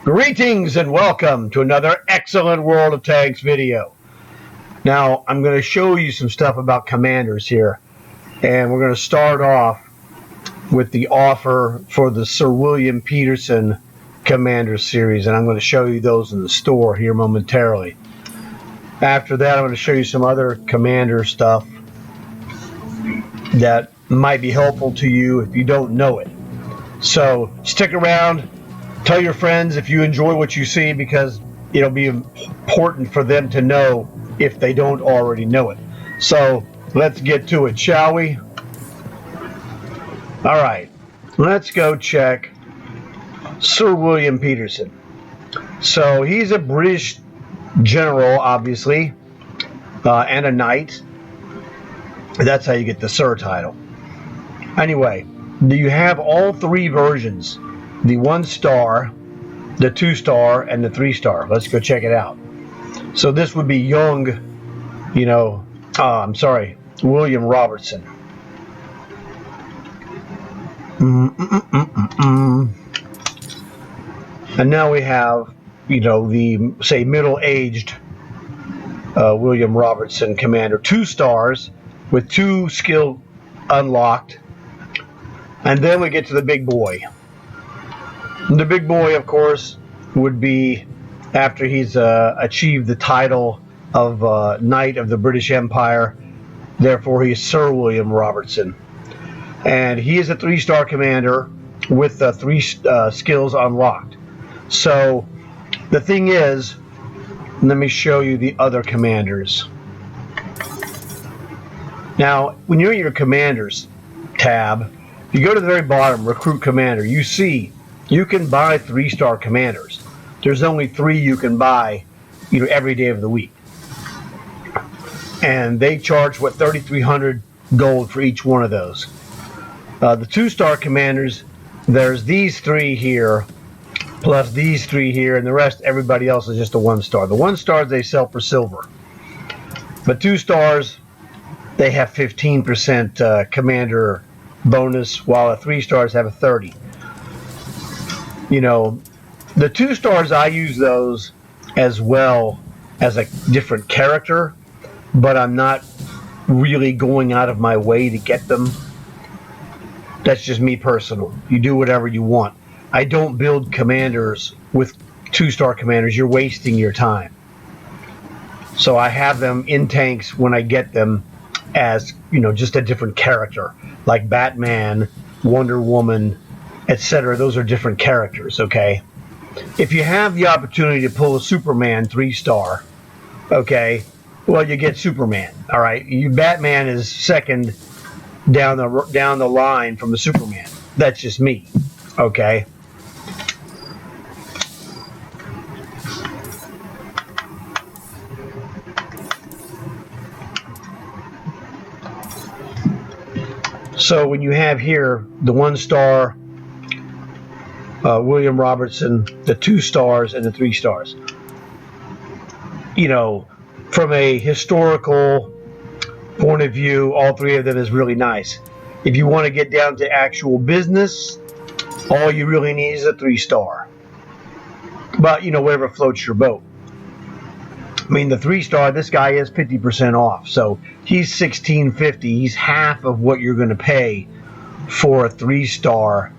Greetings and welcome to another excellent World of Tanks video. Now, I'm going to show you some stuff about commanders here. And we're going to start off with the offer for the Sir William Peterson Commander series. And I'm going to show you those in the store here momentarily. After that, I'm going to show you some other commander stuff that might be helpful to you if you don't know it. So, stick around. Tell your friends if you enjoy what you see, because it'll be important for them to know if they don't already know it. So let's get to it, shall we? All right, let's go check Sir William Peterson. So he's a British general, obviously, and a knight. That's how you get the Sir title. Anyway, you have all three versions. The 1-star, the 2-star, and the 3-star. Let's go check it out. So this would be young, William Robertson. And now we have, the, say, middle-aged William Robertson commander. 2 stars with 2 skill unlocked. And then we get to the big boy. The big boy, of course, would be after he's achieved the title of Knight of the British Empire. Therefore, he's Sir William Robertson. And he is a 3-star commander with 3 skills unlocked. So, the thing is, let me show you the other commanders. Now, when you're in your commanders tab, you go to the very bottom, recruit commander, you see you can buy 3-star commanders. There's only 3 you can buy, every day of the week. And they charge, 3,300 gold for each one of those. The 2-star commanders, there's these 3 here, plus these 3 here, and the rest, everybody else is just a 1-star. The 1-stars they sell for silver. But 2-stars, they have 15% commander bonus, while the 3-stars have a 30%. The 2-stars, I use those as well as a different character, but I'm not really going out of my way to get them. That's just me personal. You do whatever you want. I don't build commanders with 2-star commanders. You're wasting your time. So I have them in tanks when I get them as, just a different character, like Batman, Wonder Woman, etc. Those are different characters, okay? If you have the opportunity to pull a Superman 3-star, okay, well, you get Superman, all right? Batman is second down the line from the Superman. That's just me, okay? So when you have here the 1-star William Robertson, the 2-stars, and the 3-stars. From a historical point of view, all 3 of them is really nice. If you want to get down to actual business, all you really need is a 3-star. But, whatever floats your boat. I mean, the 3-star, this guy is 50% off. So he's $16.50. He's half of what you're going to pay for a 3-star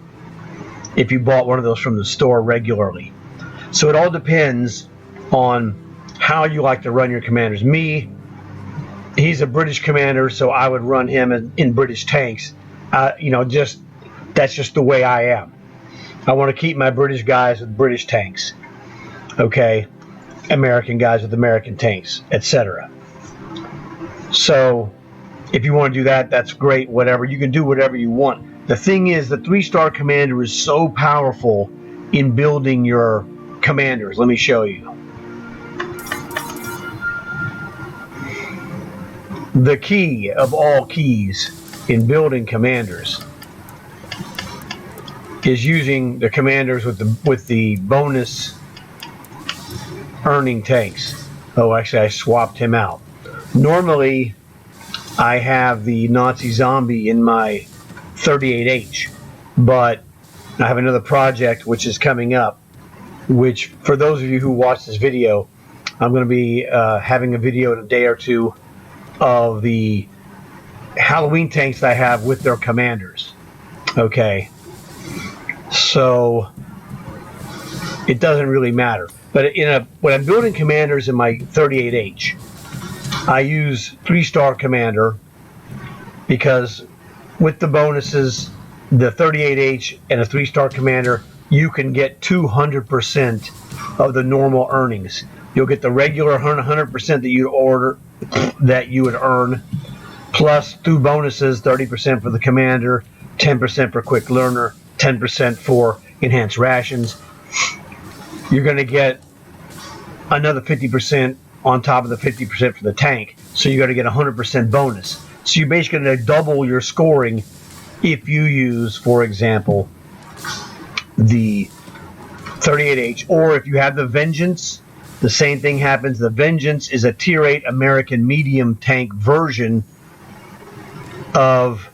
if you bought one of those from the store regularly. So it all depends on how you like to run your commanders. Me, he's a British commander, so I would run him in British tanks. That's just the way I am. I want to keep my British guys with British tanks. Okay? American guys with American tanks, etc. So if you want to do that, that's great, whatever. You can do whatever you want. The thing is, the 3-star commander is so powerful in building your commanders. Let me show you. The key of all keys in building commanders is using the commanders with the bonus earning tanks. Oh, actually, I swapped him out. Normally, I have the Nazi zombie in my 38H, but I have another project which is coming up which for those of you who watch this video, I'm going to be having a video in a day or two of the Halloween tanks that I have with their commanders. Okay, so it doesn't really matter. But when I'm building commanders in my 38H, I use 3-star commander because with the bonuses, the 38H and a 3-star commander, you can get 200% of the normal earnings. You'll get the regular 100% that you would earn, plus through bonuses, 30% for the commander, 10% for quick learner, 10% for enhanced rations. You're going to get another 50% on top of the 50% for the tank, so you're going to get 100% bonus. So you're basically going to double your scoring if you use, for example, the 38H, or if you have the Vengeance, the same thing happens. The Vengeance is a Tier 8 American medium tank version of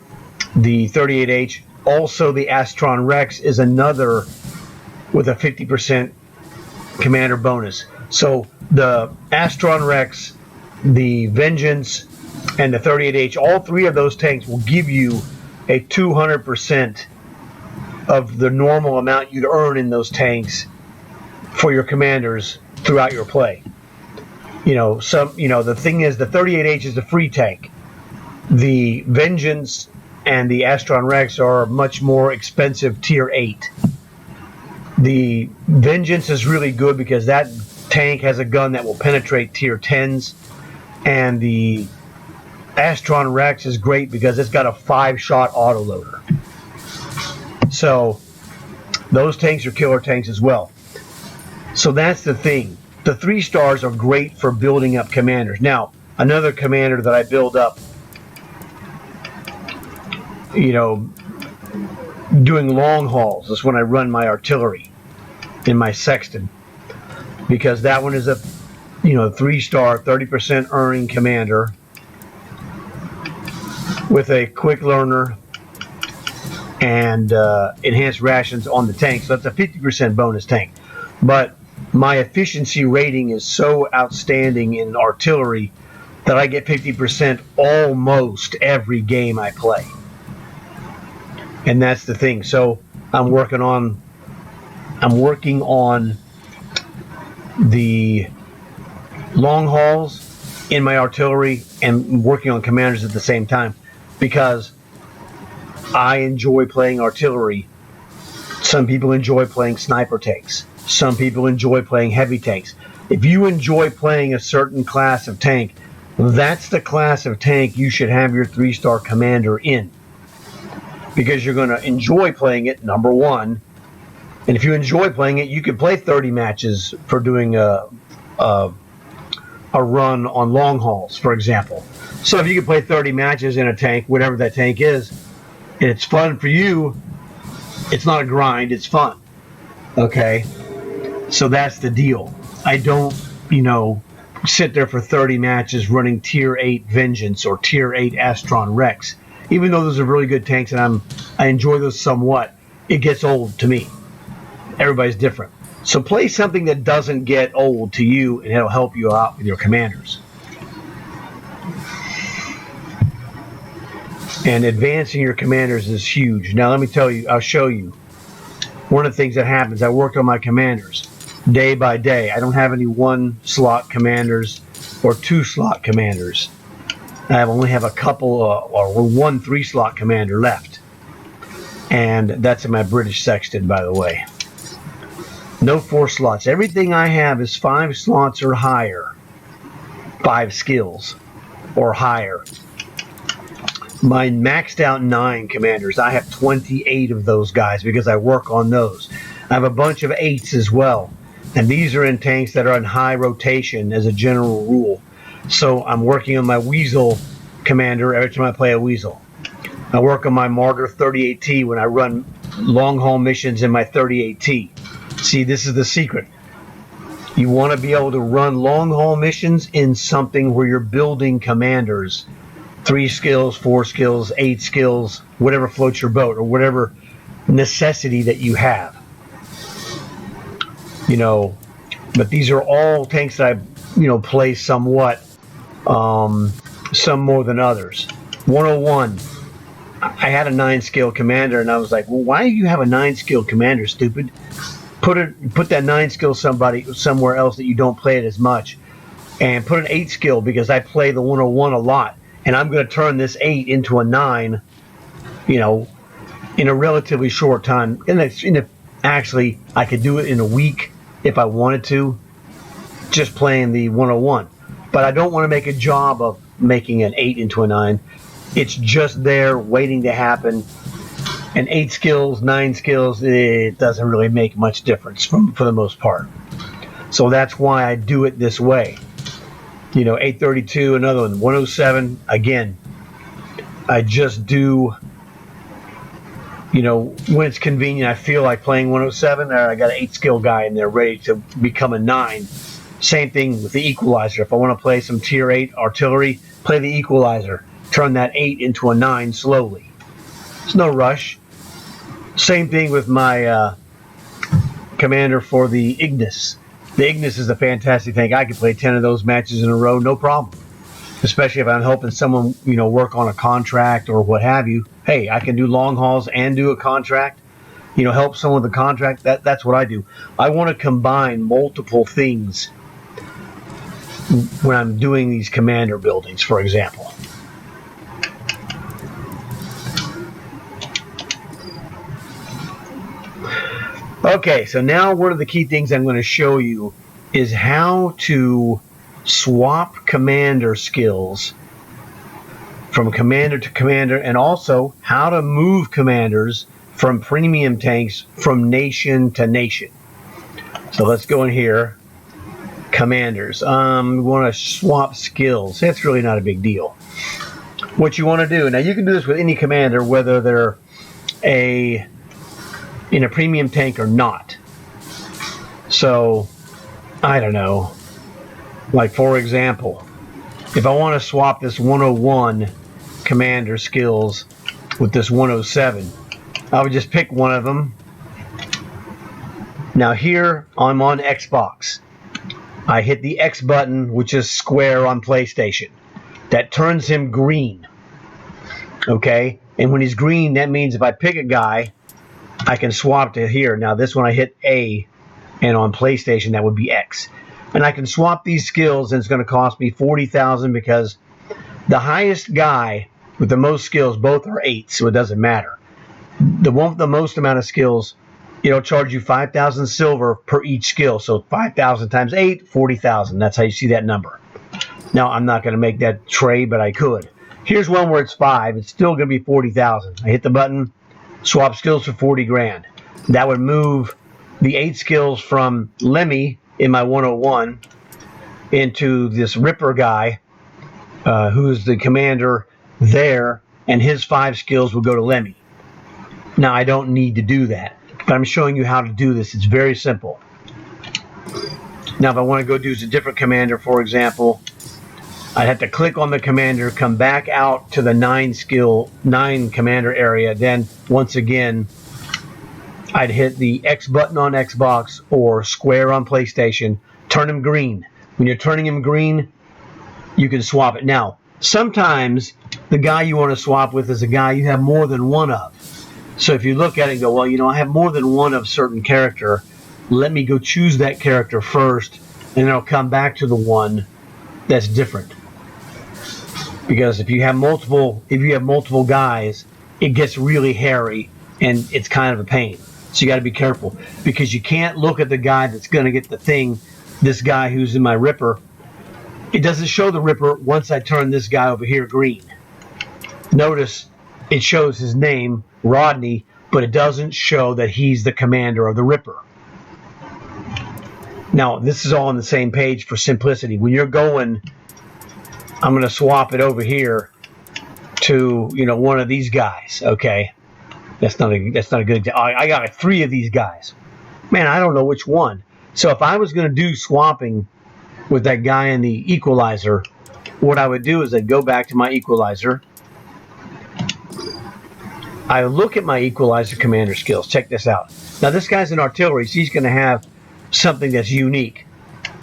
the 38H. Also, the Astron Rex is another with a 50% commander bonus. So the Astron Rex, the Vengeance, and the 38H, all three of those tanks will give you a 200% of the normal amount you'd earn in those tanks for your commanders throughout your play. The thing is, the 38H is a free tank. The Vengeance and the Astron Rex are much more expensive Tier 8. The Vengeance is really good because that tank has a gun that will penetrate Tier 10s, and the Astron Rex is great because it's got a 5-shot autoloader. So those tanks are killer tanks as well. So that's the thing. The 3-stars are great for building up commanders. Now, another commander that I build up, doing long hauls, is when I run my artillery in my Sexton, because that one is a 3-star 30% earning commander with a quick learner and enhanced rations on the tank. So that's a 50% bonus tank. But my efficiency rating is so outstanding in artillery that I get 50% almost every game I play. And that's the thing. So I'm working on the long hauls in my artillery and working on commanders at the same time, because I enjoy playing artillery. Some people enjoy playing sniper tanks. Some people enjoy playing heavy tanks. If you enjoy playing a certain class of tank, that's the class of tank you should have your 3-star commander in, because you're going to enjoy playing it, number one. And if you enjoy playing it, you can play 30 matches for doing a run on long hauls, for example. So if you can play 30 matches in a tank, whatever that tank is, and it's fun for you, it's not a grind, it's fun. Okay? So that's the deal. I don't, sit there for 30 matches running Tier 8 Vengeance or Tier 8 Astron Rex. Even though those are really good tanks and I enjoy those somewhat, it gets old to me. Everybody's different. So play something that doesn't get old to you, and it'll help you out with your commanders. And advancing your commanders is huge. Now let me tell you, I'll show you. One of the things that happens, I worked on my commanders day by day. I don't have any 1-slot commanders or 2-slot commanders. I only have a couple or one 3-slot commander left. And that's in my British Sexton, by the way. No 4 slots. Everything I have is 5 slots or higher. 5 skills or higher. My maxed out 9 commanders, I have 28 of those guys because I work on those. I have a bunch of 8s as well. And these are in tanks that are in high rotation as a general rule. So I'm working on my Weasel commander every time I play a Weasel. I work on my Martyr 38T when I run long haul missions in my 38T. See, this is the secret. You want to be able to run long haul missions in something where you're building commanders. 3 skills, 4 skills, 8 skills, whatever floats your boat, or whatever necessity that you have. you know, but these are all tanks that I, play somewhat, some more than others. 101. I had a 9-skill commander, and I was like, well, why do you have a 9-skill commander, stupid? Put that 9-skill somewhere else that you don't play it as much, and put an 8-skill, because I play the 101 a lot, and I'm going to turn this 8 into a 9, in a relatively short time. Actually, I could do it in a week if I wanted to, just playing the 101. But I don't want to make a job of making an 8 into a 9. It's just there waiting to happen. And 8 skills, 9 skills, it doesn't really make much difference for the most part. So that's why I do it this way. 832, another one. 107, again, I just do, when it's convenient. I feel like playing 107, I got an 8-skill guy in there ready to become a 9. Same thing with the equalizer. If I want to play some tier 8 artillery, play the equalizer. Turn that 8 into a 9 slowly. There's no rush. Same thing with my commander for the Ignis. The Ignis is a fantastic thing. I could play 10 of those matches in a row, no problem. Especially if I'm helping someone, work on a contract or what have you. Hey, I can do long hauls and do a contract. Help someone with a contract. That's what I do. I want to combine multiple things when I'm doing these commander buildings, for example. Okay, so now one of the key things I'm going to show you is how to swap commander skills from commander to commander, and also how to move commanders from premium tanks from nation to nation. So let's go in here. Commanders. We want to swap skills. That's really not a big deal. What you want to do, now you can do this with any commander, whether they're in a premium tank or not. So, I don't know. Like, for example, if I want to swap this 101 commander skills with this 107, I would just pick one of them. Now here, I'm on Xbox. I hit the X button, which is square on PlayStation. That turns him green. Okay? And when he's green, that means if I pick a guy, I can swap to here. Now this one I hit A, and on PlayStation that would be X. And I can swap these skills, and it's going to cost me 40,000 because the highest guy with the most skills, both are 8, so it doesn't matter. The one with the most amount of skills, it'll charge you 5,000 silver per each skill. So 5,000 times 8, 40,000. That's how you see that number. Now I'm not going to make that trade, but I could. Here's one where it's 5. It's still going to be 40,000. I hit the button. Swap skills for 40 grand. That would move the 8 skills from Lemmy in my 101 into this Ripper guy, who's the commander there, and his 5 skills will go to Lemmy. Now, I don't need to do that, but I'm showing you how to do this. It's very simple. Now, if I want to go do a different commander, for example, I'd have to click on the commander, come back out to the 9 commander area. Then, once again, I'd hit the X button on Xbox or square on PlayStation, turn him green. When you're turning him green, you can swap it. Now, sometimes the guy you want to swap with is a guy you have more than one of. So if you look at it and go, well, I have more than one of certain character, let me go choose that character first, and then I'll come back to the one that's different. Because if you have multiple guys, it gets really hairy and it's kind of a pain. So you got to be careful, because you can't look at the guy that's going to get the thing. This guy who's in my Ripper, it doesn't show the Ripper once I turn this guy over here green. Notice it shows his name, Rodney, but it doesn't show that he's the commander of the Ripper. Now, this is all on the same page for simplicity. When you're going, I'm going to swap it over here to, one of these guys, okay? That's not a good example. I got 3 of these guys. Man, I don't know which one. So if I was going to do swapping with that guy in the equalizer, what I would do is I'd go back to my equalizer. I look at my equalizer commander skills. Check this out. Now this guy's an artillery, so he's going to have something that's unique.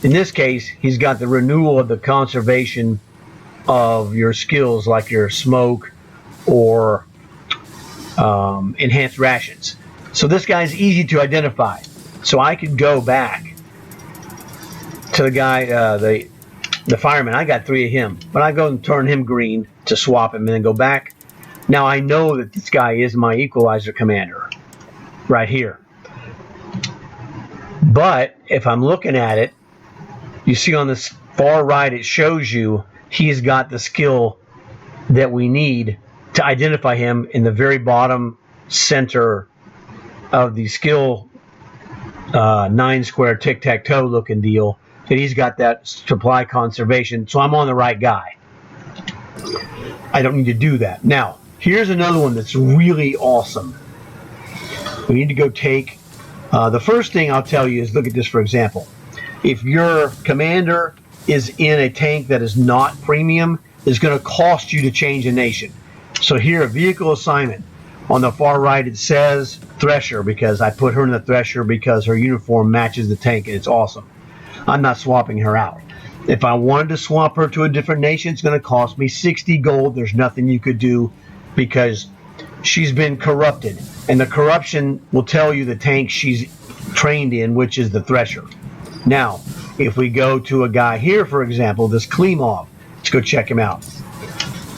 In this case, he's got the renewal of the conservation of your skills, like your smoke or enhanced rations. So this guy's easy to identify. So I could go back to the guy, the fireman. I got 3 of him, but I go and turn him green to swap him and then go back. Now I know that this guy is my equalizer commander right here. But if I'm looking at it, you see on this far right, it shows you he's got the skill that we need to identify him in the very bottom center of the skill 9 square tic-tac-toe looking deal, that he's got that supply conservation. So I'm on the right guy. I don't need to do that. Now, here's another one that's really awesome. We need to go take, the first thing I'll tell you is look at this for example. If your commander is in a tank that is not premium, it's going to cost you to change a nation. So here, a vehicle assignment. On the far right, it says Thresher, because I put her in the Thresher because her uniform matches the tank and it's awesome. I'm not swapping her out. If I wanted to swap her to a different nation, it's going to cost me 60 gold. There's nothing you could do because she's been corrupted. And the corruption will tell you the tank she's trained in, which is the Thresher. Now, if we go to a guy here, for example, this Klimov, let's go check him out.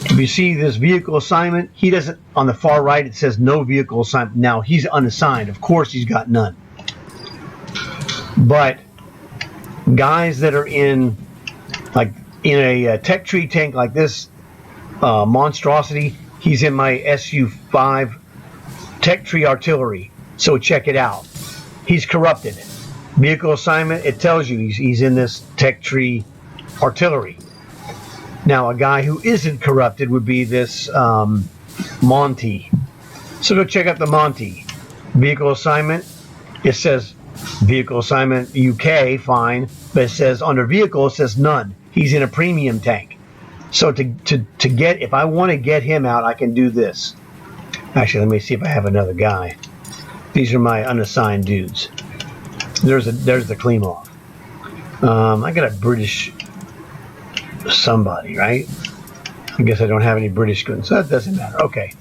If you see this vehicle assignment, he doesn't, on the far right, it says no vehicle assignment. Now, he's unassigned. Of course, he's got none. But guys that are in, like, in a tech tree tank like this monstrosity, he's in my SU-5 tech tree artillery. So check it out. He's corrupted. Vehicle assignment, it tells you he's in this tech tree artillery. Now, a guy who isn't corrupted would be this Monty. So go check out the Monty. Vehicle assignment, it says vehicle assignment UK, fine, but it says under vehicle, it says none. He's in a premium tank. So to get, if I want to get him out, I can do this. Actually, let me see if I have another guy. These are my unassigned dudes. There's the Klimov. I got a British somebody, right? I guess I don't have any British goods, so that doesn't matter. Okay.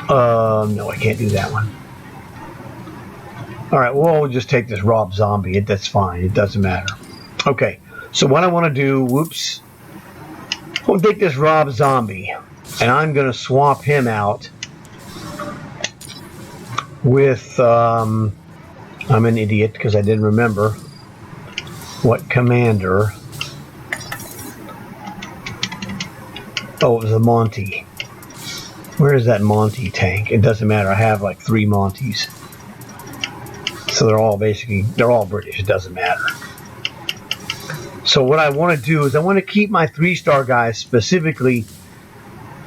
No, I can't do that one. All right, well, we'll just take this Rob Zombie. That's fine. It doesn't matter. Okay, so what I want to do, whoops, we'll take this Rob Zombie, and I'm going to swap him out with, I'm an idiot because I didn't remember what commander. Oh, it was a Monty. Where is that Monty tank? It doesn't matter. I have like 3 Montys. So they're all British. It doesn't matter. So what I want to do is I want to keep my 3-star guys specifically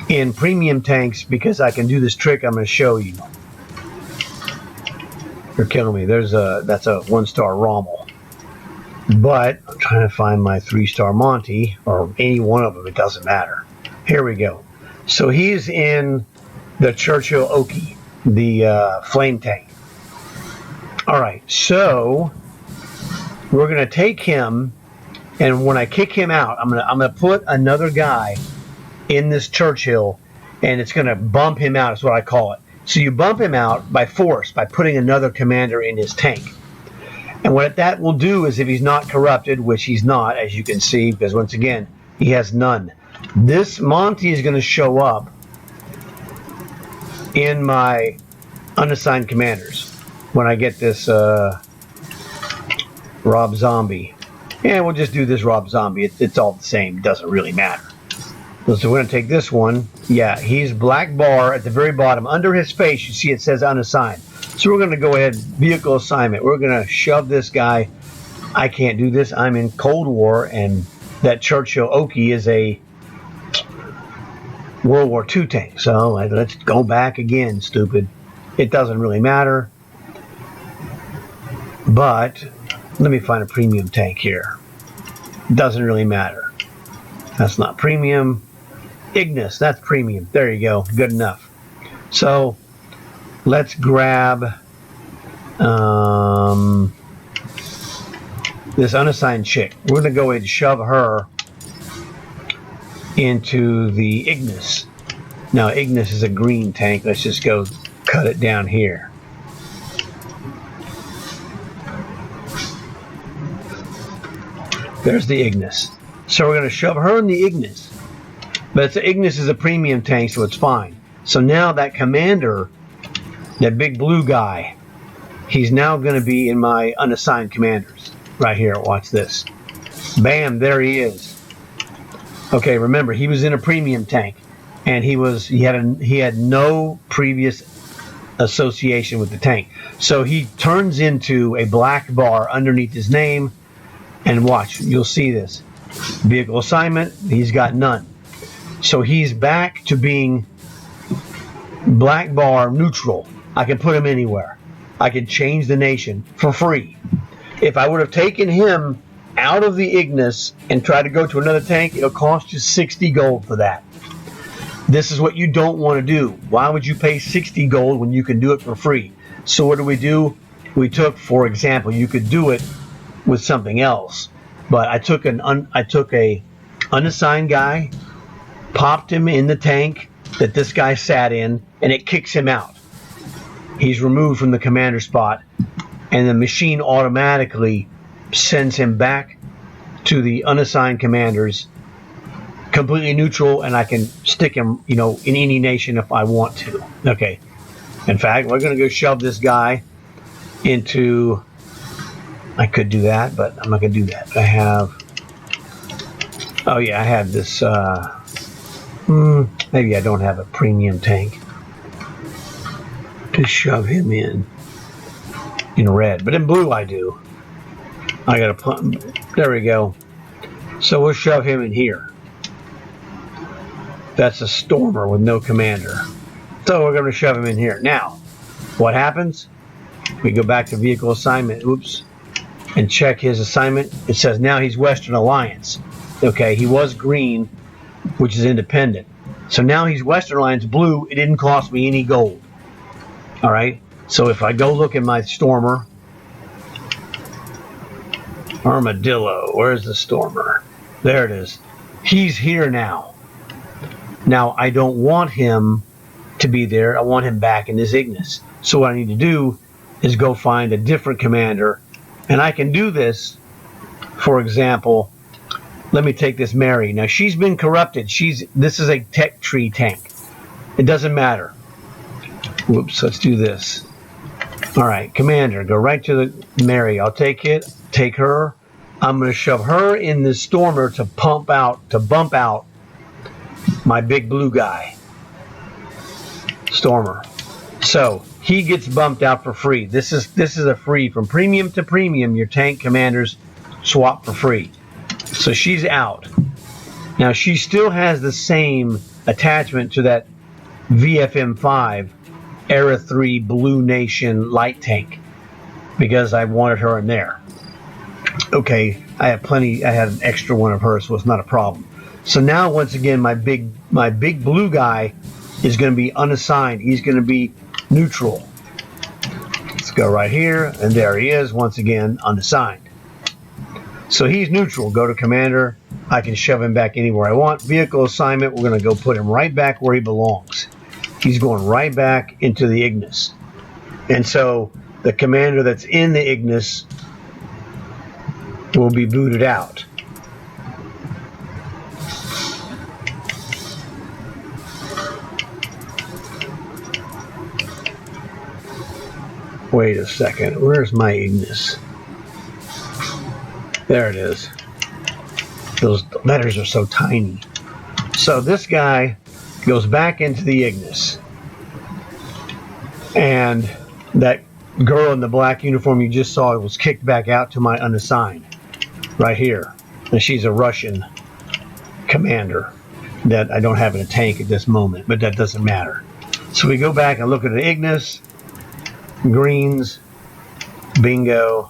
in premium tanks because I can do this trick I'm going to show you. You're killing me. That's a 1-star Rommel. But I'm trying to find my 3-star Monty, or any one of them. It doesn't matter. Here we go. So he's in the Churchill Oki, the flame tank. All right, so we're going to take him, and when I kick him out, I'm gonna put another guy in this Churchill, and it's going to bump him out. Is what I call it. So you bump him out by force by putting another commander in his tank. And what that will do is, if he's not corrupted, which he's not, as you can see, because once again he has none. This Monty is going to show up in my unassigned commanders when I get this Rob Zombie. And we'll just do this Rob Zombie. It's all the same. It doesn't really matter. So we're going to take this one. Yeah, he's black bar at the very bottom. Under his face, you see it says unassigned. So we're going to go ahead, vehicle assignment. We're going to shove this guy. I can't do this. I'm in Cold War, and that Churchill Oki is a World War II tank. So let's go back again, stupid. It doesn't really matter. But let me find a premium tank here. Doesn't really matter. That's not premium. Ignis, that's premium. There you go. Good enough. So let's grab this unassigned chick. We're going to go ahead and shove her into the Ignis. Now, Ignis is a green tank. Let's just go cut it down here. There's the Ignis. So we're going to shove her in the Ignis. But the Ignis is a premium tank, so it's fine. So now that commander, that big blue guy, he's now going to be in my unassigned commanders. Right here, watch this. Bam, there he is. Okay, remember, he was in a premium tank. And he had no previous association with the tank. So he turns into a black bar underneath his name. And watch, you'll see this. Vehicle assignment, he's got none. So he's back to being black bar neutral. I can put him anywhere. I can change the nation for free. If I would have taken him out of the Ignis and tried to go to another tank, it'll cost you 60 gold for that. This is what you don't want to do. Why would you pay 60 gold when you can do it for free? So what do? We took, for example, you could do it with something else. But I took a unassigned guy, popped him in the tank that this guy sat in, and it kicks him out. He's removed from the commander spot, and the machine automatically sends him back to the unassigned commanders, completely neutral, and I can stick him, in any nation if I want to. Okay. In fact, we're going to go shove this guy into... I could do that, but I'm not going to do that. I have... Oh, yeah, I have this... maybe I don't have a premium tank to shove him in red. But in blue, I do. I got to put... There we go. So we'll shove him in here. That's a Stormer with no commander. So we're going to shove him in here. Now, what happens? We go back to vehicle assignment. Oops. And check his assignment. It says now he's Western Alliance. Okay, he was green, which is independent. So now he's Western Alliance blue. It didn't cost me any gold. All right. So if I go look at my Stormer, Armadillo, where's the Stormer? There it is. He's here now. Now I don't want him to be there. I want him back in this Ignis. So what I need to do is go find a different commander. And I can do this, for example, let me take this Mary. Now she's been corrupted. This is a tech tree tank. It doesn't matter. Whoops, let's do this. All right, commander, go right to the Mary. I'll take her. I'm going to shove her in the Stormer to bump out my big blue guy. Stormer. So he gets bumped out for free. This is a free. From premium to premium, your tank commanders swap for free. So she's out. Now she still has the same attachment to that VFM5 Era 3 Blue Nation light tank because I wanted her in there. Okay, I have plenty. I had an extra one of hers, so it's not a problem. So now once again, my big blue guy is going to be unassigned. He's going to be neutral. Let's go right here, and there he is once again, unassigned. So he's neutral. Go to commander. I can shove him back anywhere I want. Vehicle assignment. We're going to go put him right back where he belongs. He's going right back into the Ignis. And so the commander that's in the Ignis will be booted out. Wait a second. Where's my Ignis? There it is. Those letters are so tiny. So this guy goes back into the Ignis. And that girl in the black uniform you just saw was kicked back out to my unassigned. Right here. And she's a Russian commander that I don't have in a tank at this moment, but that doesn't matter. So we go back and look at the Ignis. Greens. Bingo.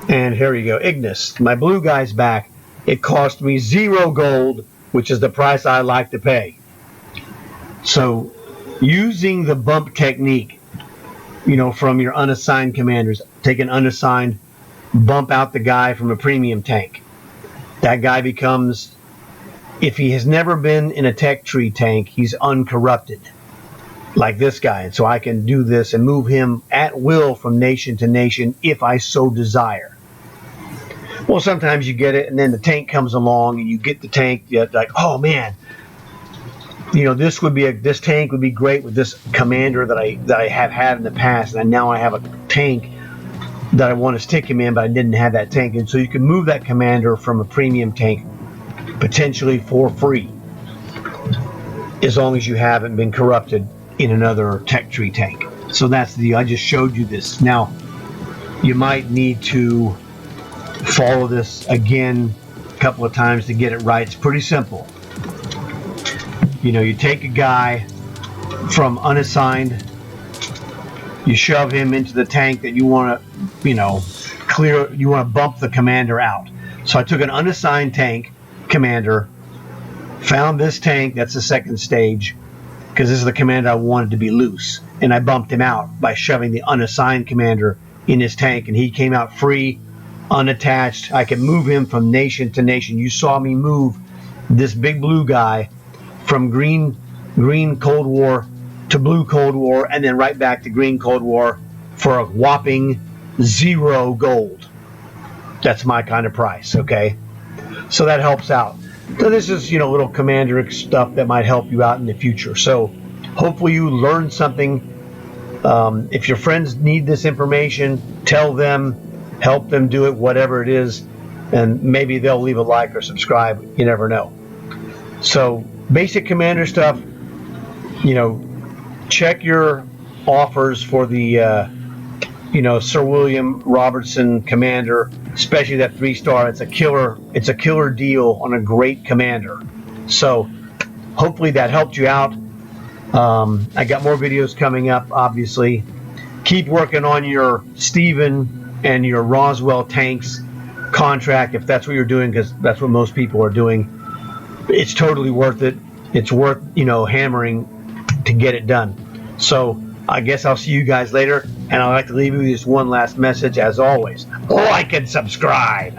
And here we go. Ignis. My blue guy's back. It cost me 0 gold, which is the price I like to pay. So using the bump technique, from your unassigned commanders. Take an unassigned, bump out the guy from a premium tank. That guy becomes, if he has never been in a tech tree tank, he's uncorrupted, like this guy. And so I can do this and move him at will from nation to nation if I so desire. Well, sometimes you get it, and then the tank comes along, and you get the tank. You're like, oh man, this tank would be great with this commander that I have had in the past, and now I have a tank that I want to stick him in, but I didn't have that tank, and so you can move that commander from a premium tank potentially for free, as long as you haven't been corrupted in another tech tree tank. So I just showed you this. Now, you might need to follow this again a couple of times to get it right. It's pretty simple. You take a guy from unassigned, you shove him into the tank that you want to, clear, you want to bump the commander out. So I took an unassigned tank commander, found this tank, that's the second stage, because this is the commander I wanted to be loose, and I bumped him out by shoving the unassigned commander in his tank, and he came out free, unattached. I could move him from nation to nation. You saw me move this big blue guy from green Cold War to blue Cold War, and then right back to green Cold War for a whopping 0 gold. That's my kind of price, okay? So that helps out. So this is, little commander stuff that might help you out in the future. So hopefully you learned something. If your friends need this information, tell them, help them do it, whatever it is, and maybe they'll leave a like or subscribe. You never know. So basic commander stuff, check your offers for the Sir William Robertson commander, especially that 3-star. It's a killer deal on a great commander. So hopefully that helped you out. I got more videos coming up, obviously. Keep working on your Stephen and your Roswell tanks contract if that's what you're doing, because that's what most people are doing. It's totally worth it. It's worth, hammering to get it done. So I guess I'll see you guys later, and I'd like to leave you with this one last message. As always, like and subscribe.